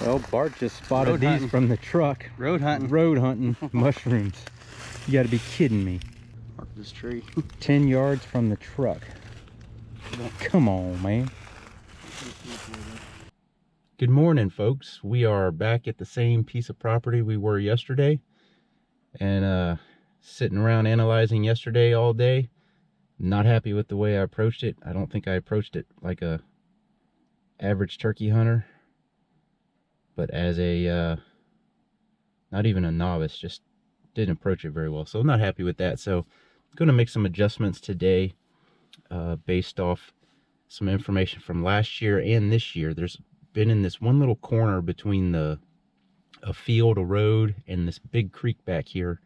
Well, Bart just spotted these from the truck. Road hunting mushrooms. You gotta be kidding me. Mark this tree. 10 yards from the truck. Come on, man. Good morning, folks. We are back at the same piece of property we were yesterday. And sitting around analyzing yesterday all day. Not happy with the way I approached it. I don't think I approached it like a average turkey hunter, but as a not even a novice, just didn't approach it very well. So I'm not happy with that. So I'm going to make some adjustments today based off some information from last year and this year. There's been in this one little corner between a field, a road, and this big creek back here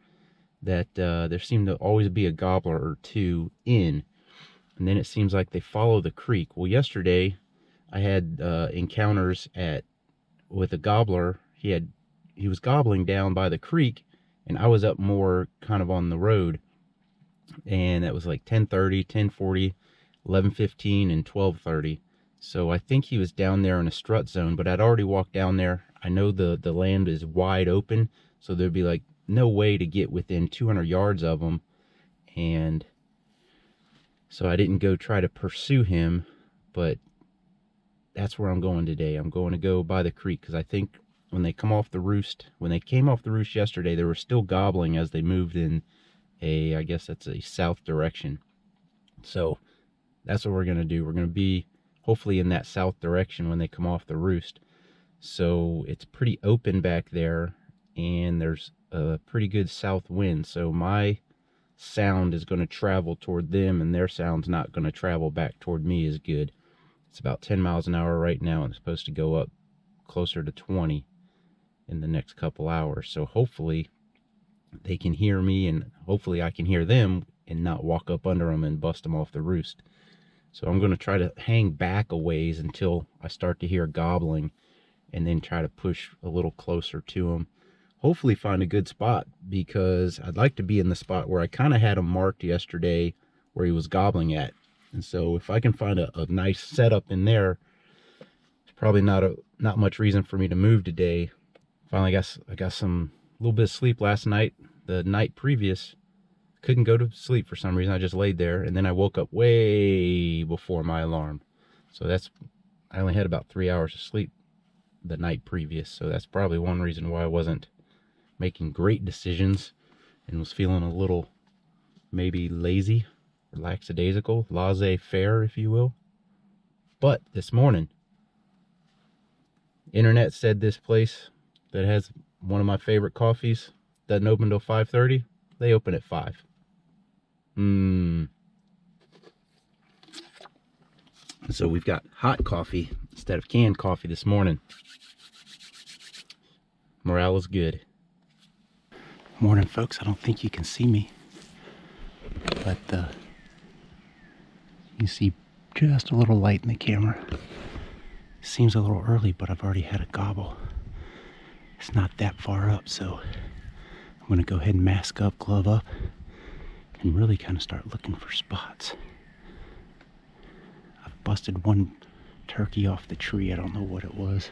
that there seemed to always be a gobbler or two in, and then it seems like they follow the creek. Well, yesterday I had encounters with a gobbler. He was gobbling down by the creek, and I was up more kind of on the road, and that was like 10:30, 10:40, 11:15, and 12:30. So I think he was down there in a strut zone, but I'd already walked down there. I know the land is wide open, so there'd be like no way to get within 200 yards of him, and so I didn't go try to pursue him. But that's where I'm going today. I'm going to go by the creek, because I think when they came off the roost yesterday, they were still gobbling as they moved in I guess that's a south direction. So that's what we're going to do. We're going to be hopefully in that south direction when they come off the roost. So it's pretty open back there, and there's a pretty good south wind. So my sound is going to travel toward them, and their sound's not going to travel back toward me as good. It's about 10 miles an hour right now, and it's supposed to go up closer to 20 in the next couple hours. So hopefully they can hear me, and hopefully I can hear them and not walk up under them and bust them off the roost. So I'm going to try to hang back a ways until I start to hear gobbling, and then try to push a little closer to them. Hopefully find a good spot, because I'd like to be in the spot where I kind of had him marked yesterday where he was gobbling at. And so if I can find a nice setup in there, it's probably not much reason for me to move today. Finally, I got some little bit of sleep last night. The night previous, couldn't go to sleep for some reason. I just laid there, and then I woke up way before my alarm. So I only had about 3 hours of sleep the night previous. So that's probably one reason why I wasn't making great decisions and was feeling a little maybe lazy, or lackadaisical, laissez-faire, if you will. But this morning, internet said this place that has one of my favorite coffees doesn't open till 5:30. They open at 5. So we've got hot coffee instead of canned coffee this morning. Morale is good. Morning, folks. I don't think you can see me, but you see just a little light in the camera. Seems a little early, but I've already had a gobble. It's not that far up, so I'm going to go ahead and mask up, glove up, and really kind of start looking for spots. I've busted one turkey off the tree. I don't know what it was.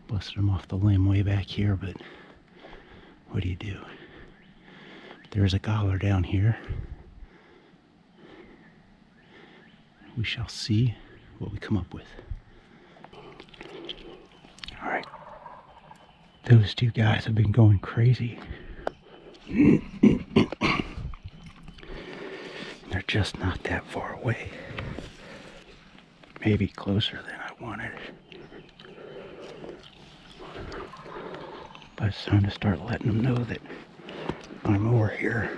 Busted him off the limb way back here, but what do you do? There's a gobbler down here. We shall see what we come up with. All right. Those two guys have been going crazy. They're just not that far away. Maybe closer than I wanted. But it's time to start letting them know that I'm over here.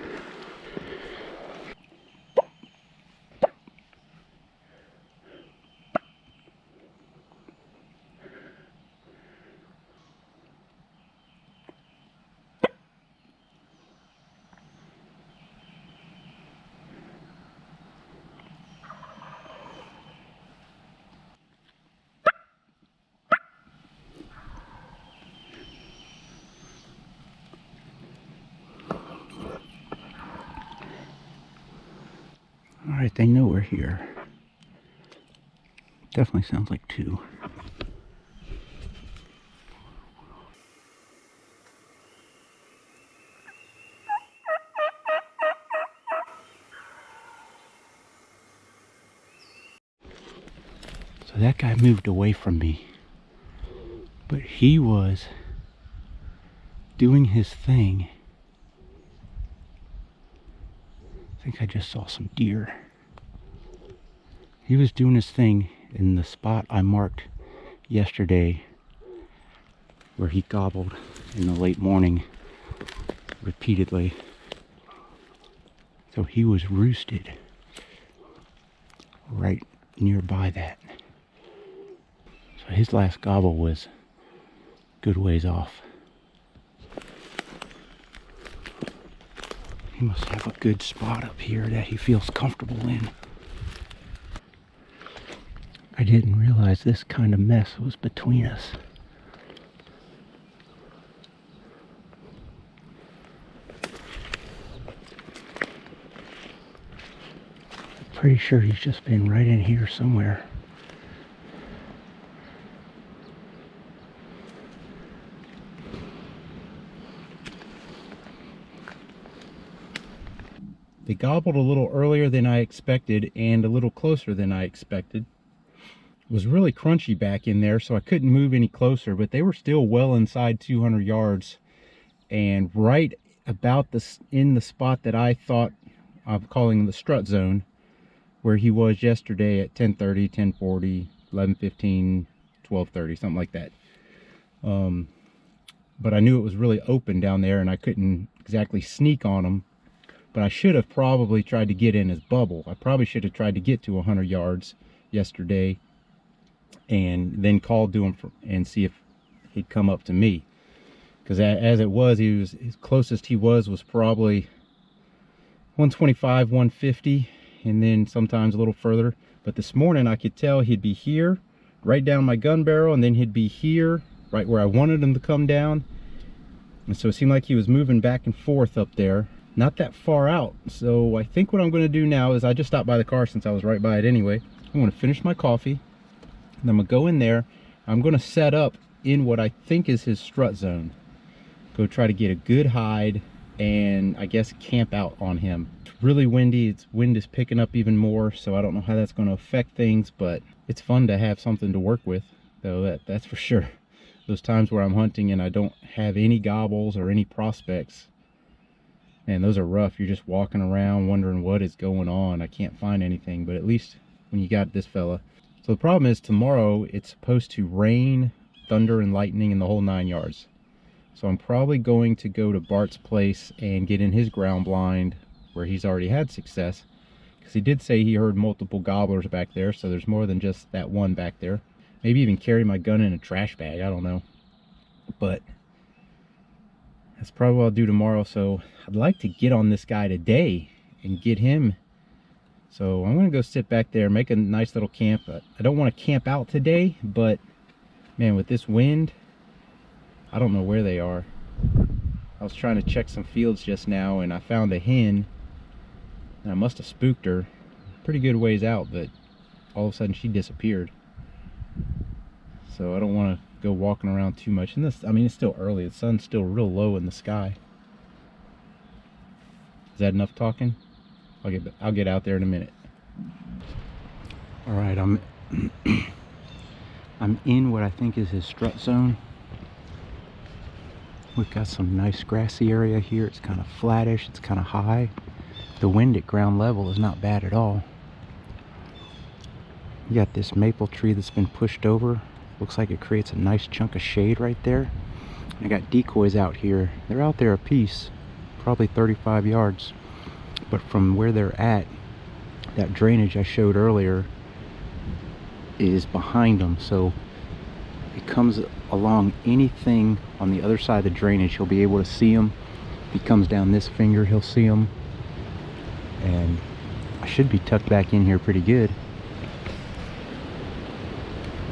Alright, they know we're here. Definitely sounds like two. So that guy moved away from me, but he was doing his thing. I think I just saw some deer. He was doing his thing in the spot I marked yesterday where he gobbled in the late morning repeatedly. So he was roosted right nearby that. So his last gobble was good ways off. He must have a good spot up here that he feels comfortable in. I didn't realize this kind of mess was between us. I'm pretty sure he's just been right in here somewhere. They gobbled a little earlier than I expected and a little closer than I expected. It was really crunchy back in there, so I couldn't move any closer, but they were still well inside 200 yards and right about in the spot that I thought I'm calling the strut zone, where he was yesterday at 10:30, 10:40, 11:15, 12:30, something like that. But I knew it was really open down there and I couldn't exactly sneak on him. But I should have probably tried to get in his bubble. I probably should have tried to get to 100 yards yesterday and then called to him and see if he'd come up to me. Because as it was, his closest he was probably 125, 150, and then sometimes a little further. But this morning I could tell he'd be here, right down my gun barrel, and then he'd be here, right where I wanted him to come down. And so it seemed like he was moving back and forth up there. Not that far out. So I think what I'm going to do now is, I just stopped by the car since I was right by it anyway. I'm going to finish my coffee and I'm going to go in there. I'm going to set up in what I think is his strut zone. Go try to get a good hide and I guess camp out on him. It's really windy. Wind is picking up even more, so I don't know how that's going to affect things, but it's fun to have something to work with, though, that's for sure. Those times where I'm hunting and I don't have any gobbles or any prospects, man, those are rough. You're just walking around wondering what is going on. I can't find anything, but at least when you got this fella. So the problem is, tomorrow it's supposed to rain, thunder, and lightning in the whole 9 yards. So I'm probably going to go to Bart's place and get in his ground blind where he's already had success, because he did say he heard multiple gobblers back there, so there's more than just that one back there. Maybe even carry my gun in a trash bag, I don't know. But that's probably what I'll do tomorrow. So I'd like to get on this guy today and get him. So I'm going to go sit back there, make a nice little camp. I don't want to camp out today, but man, with this wind, I don't know where they are. I was trying to check some fields just now and I found a hen, and I must have spooked her pretty good ways out, but all of a sudden she disappeared. So I don't want to go walking around too much. And this, I mean, it's still early. The sun's still real low in the sky. Is that enough talking? I'll get out there in a minute. All right, I'm in what I think is his strut zone. We've got some nice grassy area here. It's kind of flattish. It's kind of high. The wind at ground level is not bad at all. You got this maple tree that's been pushed over. Looks like it creates a nice chunk of shade right there. I got decoys out here. They're out there a piece, probably 35 yards. But from where they're at, that drainage I showed earlier is behind them. So if he comes along anything on the other side of the drainage, he'll be able to see them. If he comes down this finger, he'll see them. And I should be tucked back in here pretty good.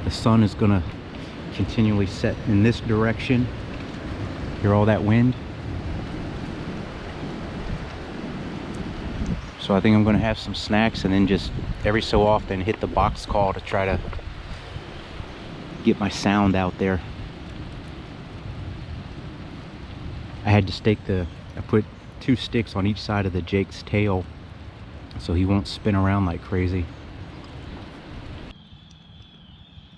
The sun is gonna continually set in this direction. Hear all that wind? So I think I'm gonna have some snacks and then just every so often hit the box call to try to get my sound out there. I had to I put 2 sticks on each side of the Jake's tail so he won't spin around like crazy.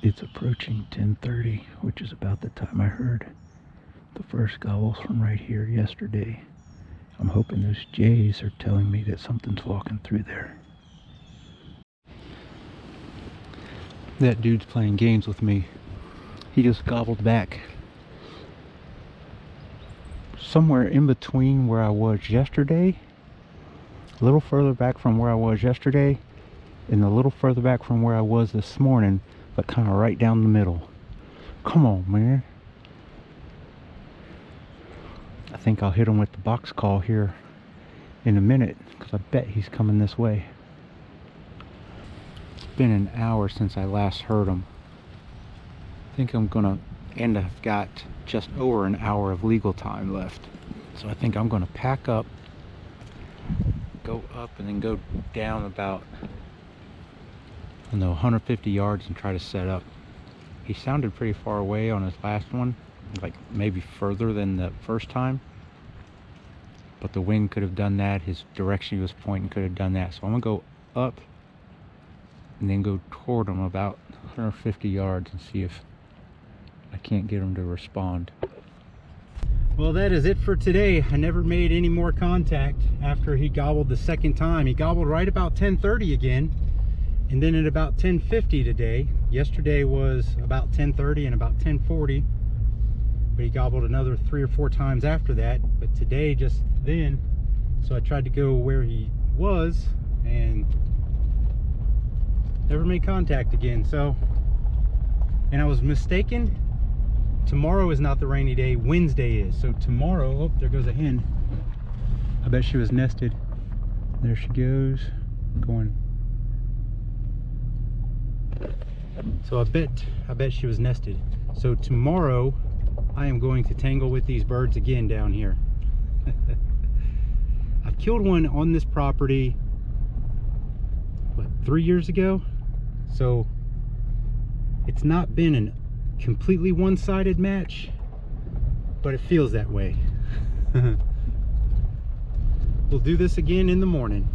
It's approaching 10:30, which is about the time I heard the first gobbles from right here yesterday. I'm hoping those jays are telling me that something's walking through there. That dude's playing games with me. He just gobbled back somewhere in between where I was yesterday, a little further back from where I was yesterday, and a little further back from where I was this morning, but kind of right down the middle. Come on, man. I think I'll hit him with the box call here in a minute, because I bet he's coming this way. It's been an hour since I last heard him. I think I'm gonna, and I've got just over an hour of legal time left. So I think I'm gonna pack up, go up, and then go down about, I don't know, 150 yards and try to set up. He sounded pretty far away on his last one, like maybe further than the first time. But the wind could have done that. His direction he was pointing could have done that. So I'm gonna go up and then go toward him about 150 yards and see if I can't get him to respond. Well, that is it for today. I never made any more contact after he gobbled the second time. He gobbled right about 10:30 again, and then at about 10:50 today. Yesterday was about 10:30 and about 10:40, but he gobbled another 3 or 4 times after that. But today, just then, so I tried to go where he was and never made contact again. So, and I was mistaken. Tomorrow is not the rainy day, Wednesday is. So tomorrow, oh, there goes a hen. I bet she was nested. There she goes, going. So I bet she was nested. So tomorrow, I am going to tangle with these birds again down here. I've killed one on this property, what, 3 years ago? So it's not been an completely one-sided match, but it feels that way. We'll do this again in the morning.